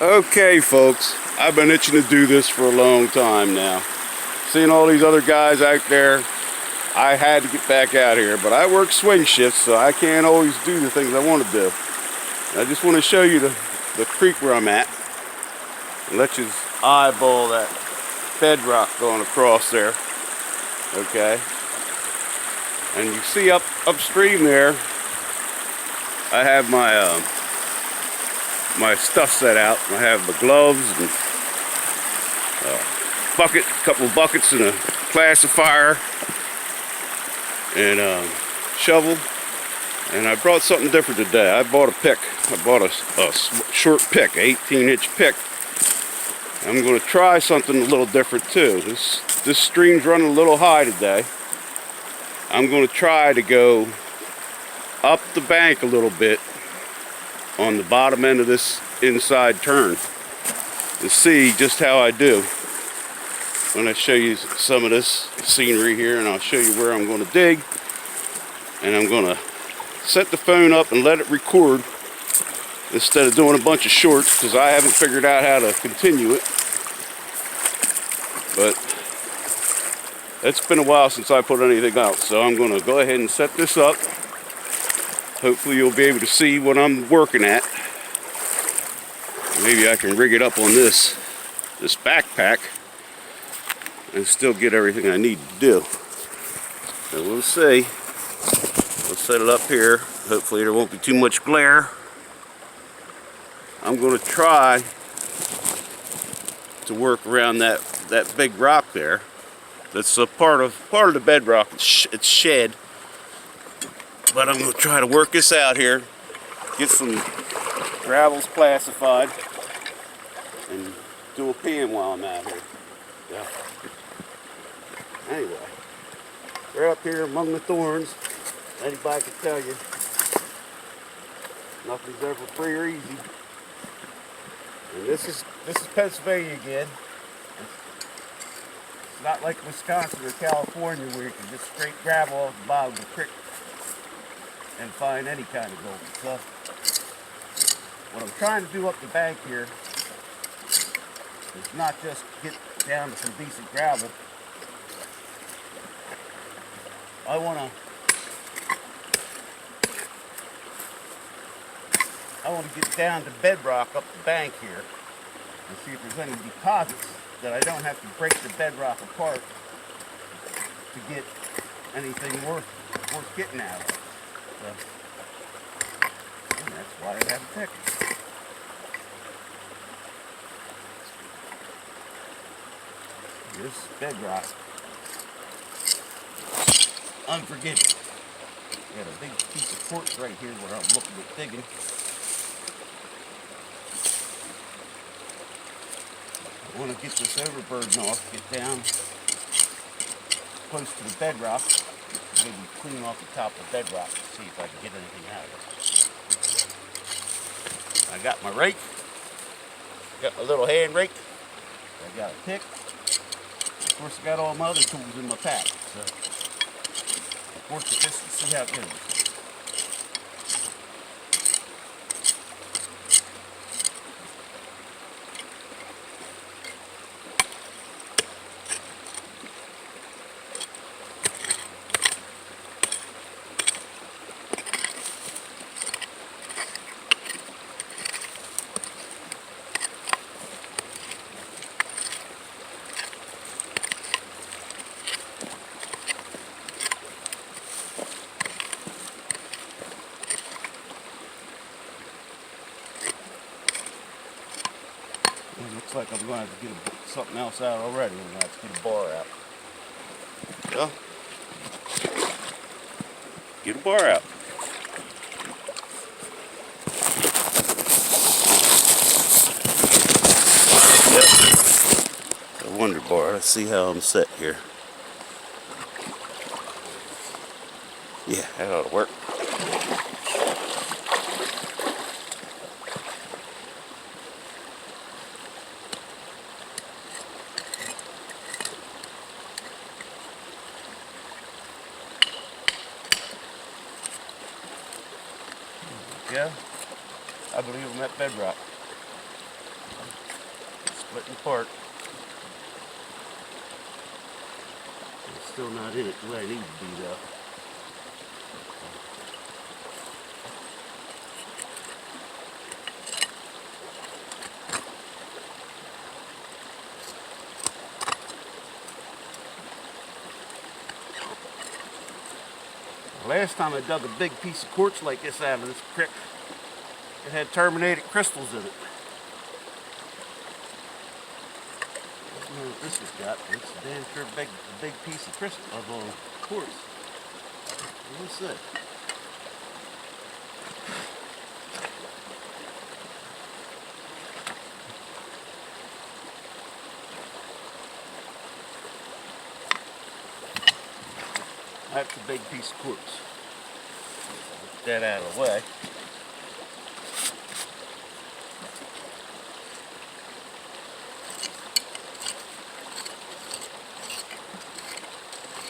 Okay, folks, I've been itching to do this for a long time now. Seeing all these other guys out there, I had to get back out here, but I work swing shifts, so I can't always do the things I want to do. And I just want to show you the creek where I'm at, and let you eyeball that bedrock going across there. Okay, and you see upstream there, I have my stuff set out. I have the gloves and bucket, a couple of buckets and a classifier and shovel. And I brought something different today. I bought a pick. I bought a short pick, 18-inch pick. I'm going to try something a little different too. This stream's running a little high today. I'm going to try to go up the bank a little bit on the bottom end of this inside turn to see just how I do. I'm going to show you some of this scenery here, and I'll show you where I'm going to dig, and I'm going to set the phone up and let it record instead of doing a bunch of shorts, because I haven't figured out how to continue it. But it's been a while since I put anything out, so I'm going to go ahead and set this up. Hopefully you'll be able to see what I'm working at. Maybe I can rig it up on this backpack and still get everything I need to do. So we'll see. We'll set it up here. Hopefully there won't be too much glare. I'm going to try to work around that big rock there. That's a part of the bedrock. It's shed. But I'm going to try to work this out here, get some gravels classified, and do a pan while I'm out here. Yeah. Anyway, we're up here among the thorns. Anybody can tell you, nothing's ever free or easy. And this is Pennsylvania again. It's not like Wisconsin or California where you can just straight gravel off the bottom of the creek and find any kind of gold. So what I'm trying to do up the bank here is not just get down to some decent gravel. I want to get down to bedrock up the bank here and see if there's any deposits that I don't have to break the bedrock apart to get anything worth getting out of it. And that's why I have a pick. This bedrock, unforgiving. Got a big piece of quartz right here where I'm looking at digging. I want to get this overburden off, get down close to the bedrock. Maybe clean off the top of the bedrock and see if I can get anything out of it. I got my rake, got my little hand rake, I got a pick. Of course, I got all my other tools in my pack. So, I'll work at this and see how it goes. It looks like I'm going to have to get something else out already. I'm going to have to get a bar out. Yeah. Get a bar out. Yep. A wonder bar. Let's see how I'm set here. Yeah, that ought to work. Yeah, I believe I'm at bedrock. splitting apart. It's still not in it the way I need to be though. Last time I dug a big piece of quartz like this out of this crick, it had terminated crystals in it. I don't know what this has got, but it's a damn sure big piece of crystal of quartz. What's this? That's a big piece of quartz. Get that out of the way.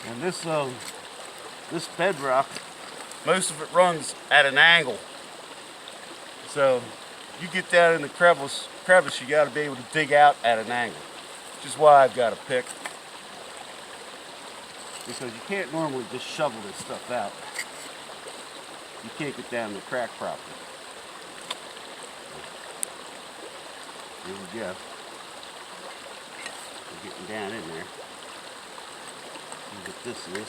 And this bedrock, most of it runs at an angle. So you get down in the crevice, you got to be able to dig out at an angle, which is why I've got a pick. Because you can't normally just shovel this stuff out. You can't get down the crack properly. Here we go. We're getting down in there. See what this is.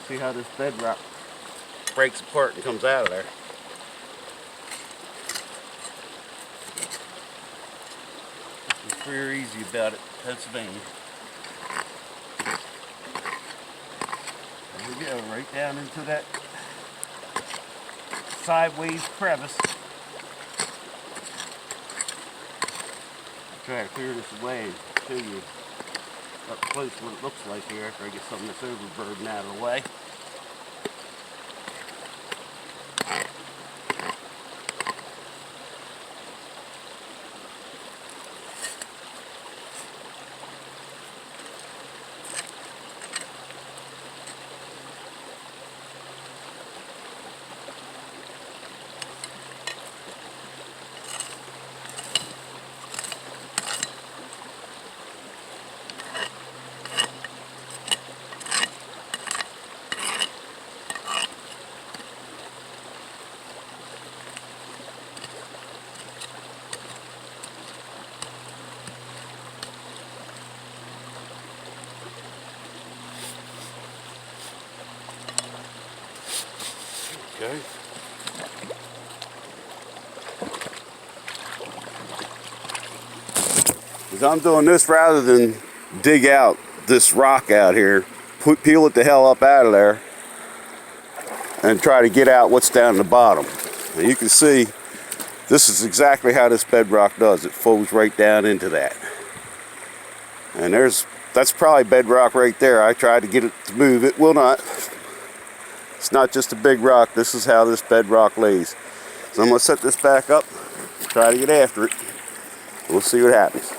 See how this bedrock breaks apart and comes out of there. It's very easy about it, Pennsylvania. There we go, right down into that sideways crevice. I'll try to clear this away and show you up close what it looks like here after I get some of this overburden out of the way. Okay. As I'm doing this, rather than dig out this rock out here, peel it the hell up out of there and try to get out what's down the bottom. Now you can see this is exactly how this bedrock does. It folds right down into that. And that's probably bedrock right there. I tried to get it to move. It will not. It's not just a big rock. This is how this bedrock lays. So I'm going to set this back up, try to get after it. We'll see what happens.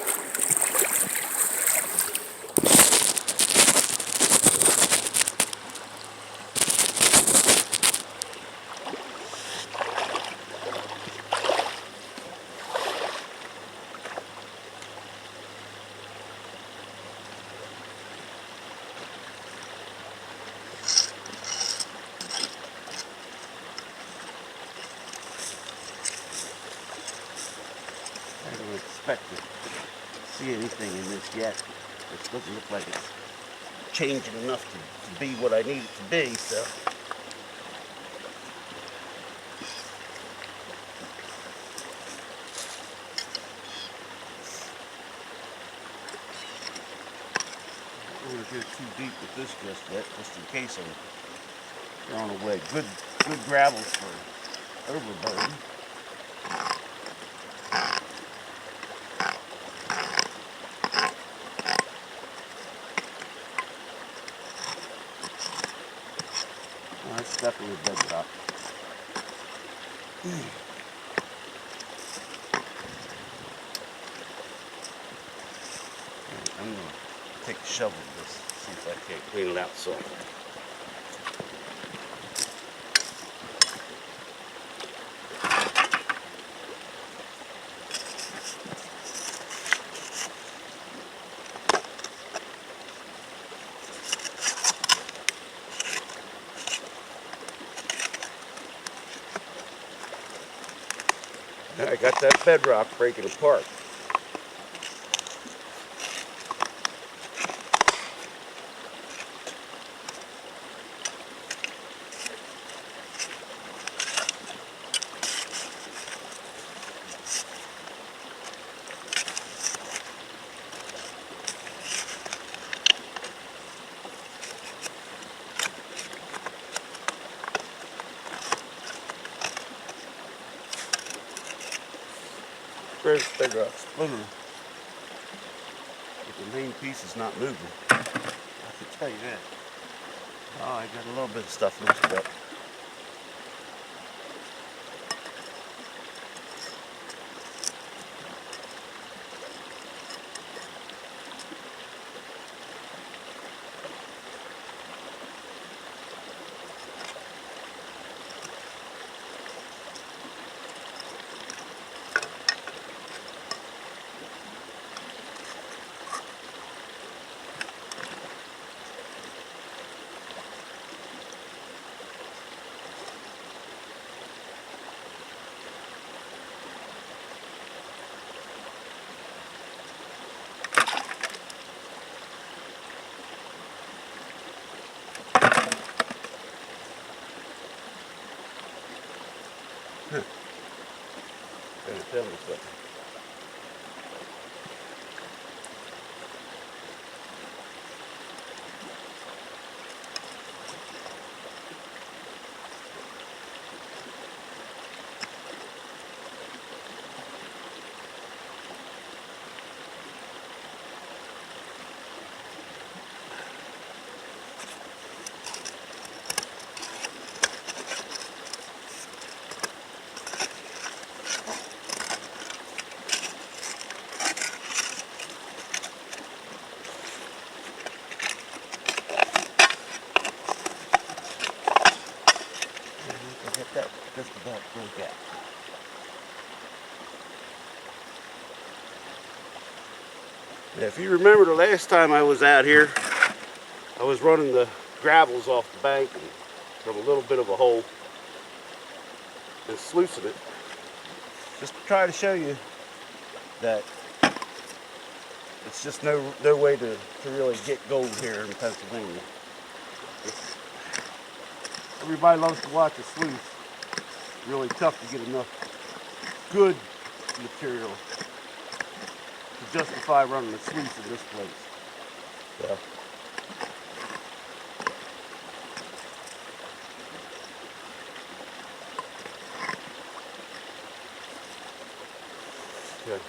I don't expect to see anything in this yet. It doesn't look like it's changing enough to be what I need it to be, so. I don't want to go too deep with this just yet, just in case I'm throwing away good gravel for overburden. That's definitely a bedrock. I'm going to take a shovel to this, see if I can't clean it out some. I got that bedrock breaking apart. Where's the bedrock splintering? But the main piece is not moving. I can tell you that. Oh, I got a little bit of stuff loosened up. Gonna tell me something. I get that just about broke out. Now, if you remember the last time I was out here, I was running the gravels off the bank and from a little bit of a hole and sluicing it, just to try to show you that it's just no way to really get gold here in Pennsylvania. Everybody loves to watch a sluice. It's really tough to get enough good material to justify running a sluice in this place. So. Okay.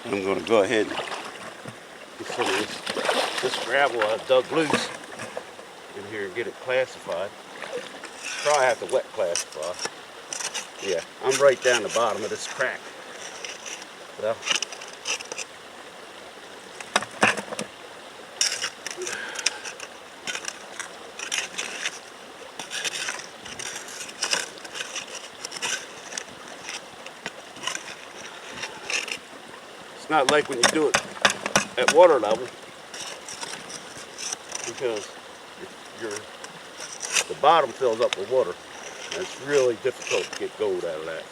I'm going to go ahead and get some of this gravel I dug loose in here and get it classified. Probably have to wet classify. Yeah, I'm right down the bottom of this crack. Well, it's not like when you do it at water level, because the bottom fills up with water, and it's really difficult to get gold out of that.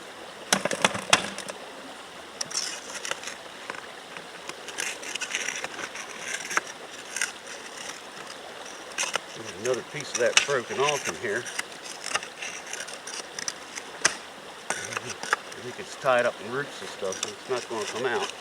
There's another piece of that broken off in here. I think it's tied up in roots and stuff, so it's not going to come out.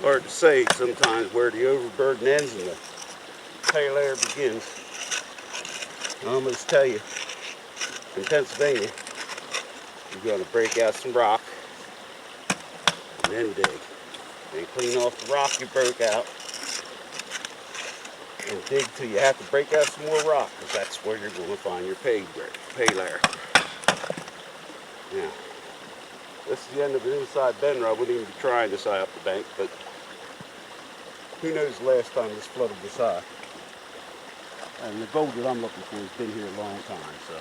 Hard to say sometimes where the overburden ends and the clay layer begins. I'm going to tell you, in Pennsylvania, you're going to break out some rock and then dig. And clean off the rock you broke out. and dig till you have to break out some more rock, because that's where you're going to find your pay layer. Yeah. This is the end of the inside bend. I wouldn't even be trying this high up the bank, but who knows the last time this flooded this high. And the gold that I'm looking for has been here a long time, so.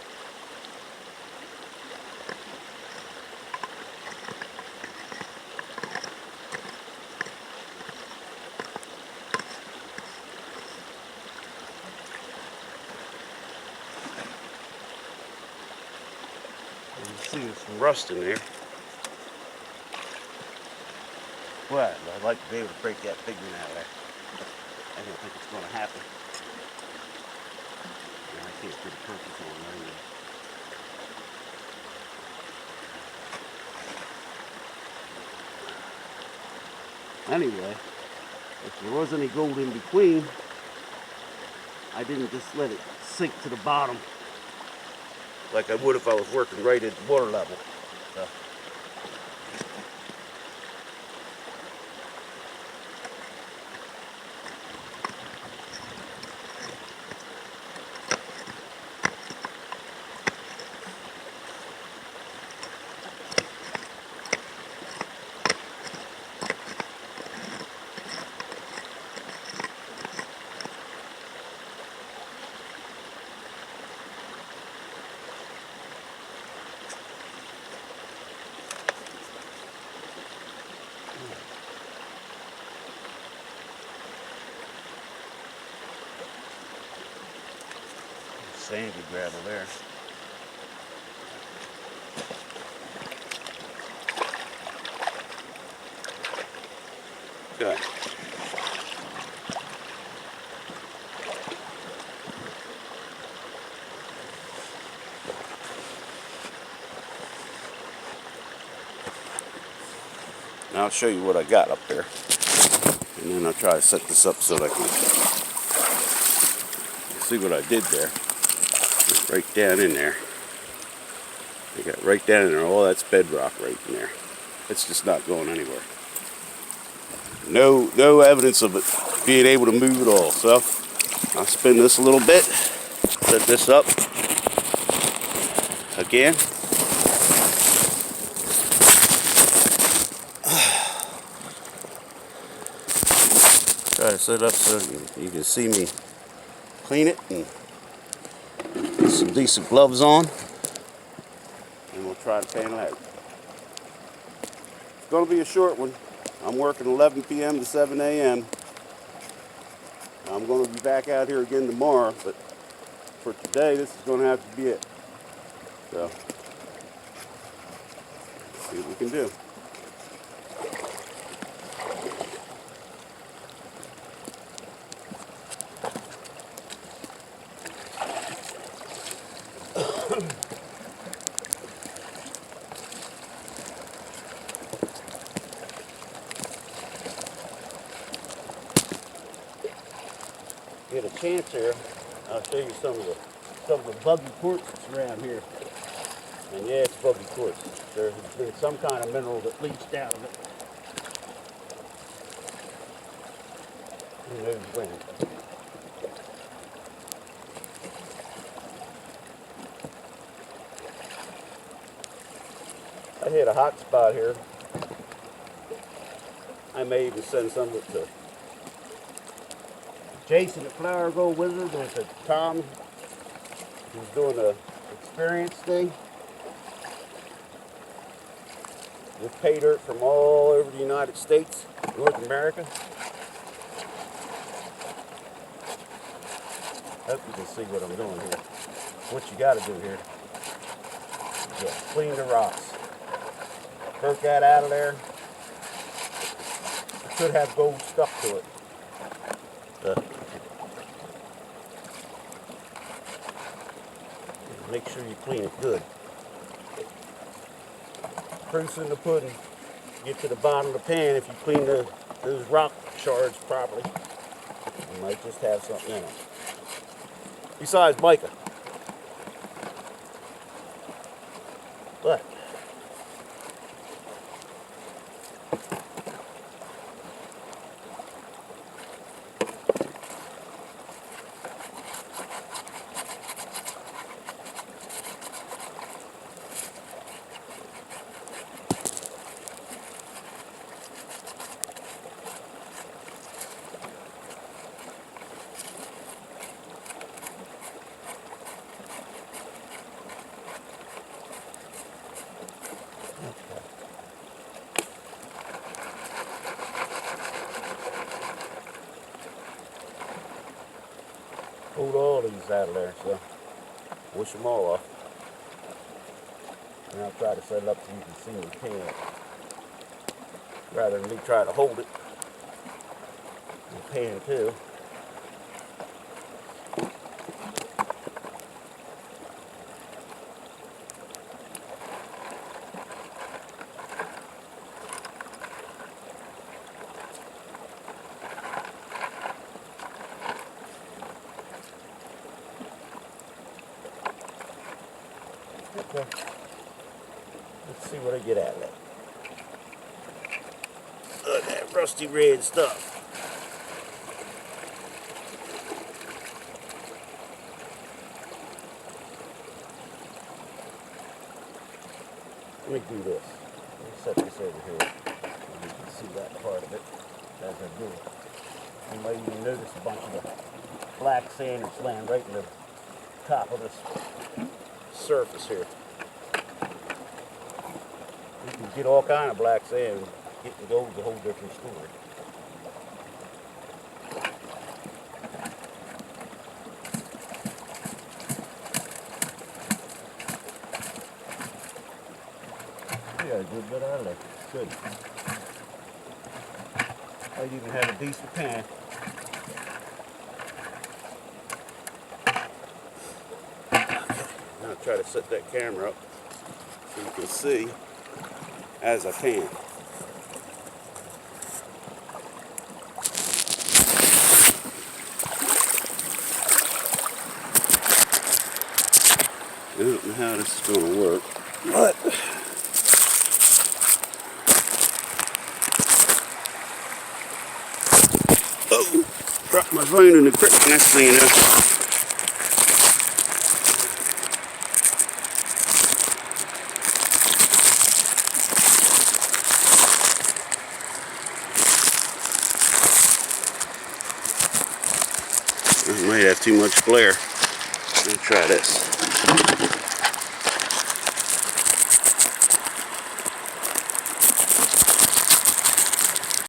You can see there's some rust in there. Well, I'd like to be able to break that pigment out of there. I don't think it's going to happen. I can't put a purpose on there either. Anyway, if there was any gold in between, I didn't just let it sink to the bottom like I would if I was working right at the water level. So. Sandy gravel there. Good. Now I'll show you what I got up there. And then I'll try to set this up so that I can see what I did there. Right down in there. I got right down in there. Oh, that's bedrock right in there. It's just not going anywhere. No evidence of it being able to move at all. So I'll spin this a little bit. Set this up again. Try to set it up so you can see me clean it and put some decent gloves on, and we'll try to pan it out. It's going to be a short one. I'm working 11 p.m. to 7 a.m. I'm going to be back out here again tomorrow, but for today, this is going to have to be it. So, see what we can do. Get a chance here, I'll show you some of the buggy quartz that's around here. And yeah, it's buggy quartz. There's been some kind of mineral that leached out of it. Who knows when? I hit a hot spot here. I may even send some of it to Jason at Flower Gold Wizard, or to Tom, who's doing an experience thing with pay dirt from all over the United States, North America. Hope you can see what I'm doing here. What you got to do here is clean the rocks. Work that out of there. It could have gold stuck to it. Make sure you clean it good. Proof's in the pudding. Get to the bottom of the pan if you clean those rock shards properly. You might just have something in them. Besides mica. But Pulled all these out of there, so wash them all off. And I'll try to set it up so you can see me pan, rather than me try to hold it and pan too. Okay. Let's see what I get out of that. Look at that rusty red stuff. Let me do this. Let me set this over here. You can see that part of it as I do it. You might even notice a bunch of the black sand that's laying right in the top of this surface here. You can get all kind of black sand. Getting gold is a whole different story. Yeah, a good bit out of there. Good. I even have a decent pan. Now I'll try to set that camera up so you can see as I pan. I don't know how this is going to work, but oh, dropped my phone in the creek. Next thing you know, I might have too much glare. Let me try this.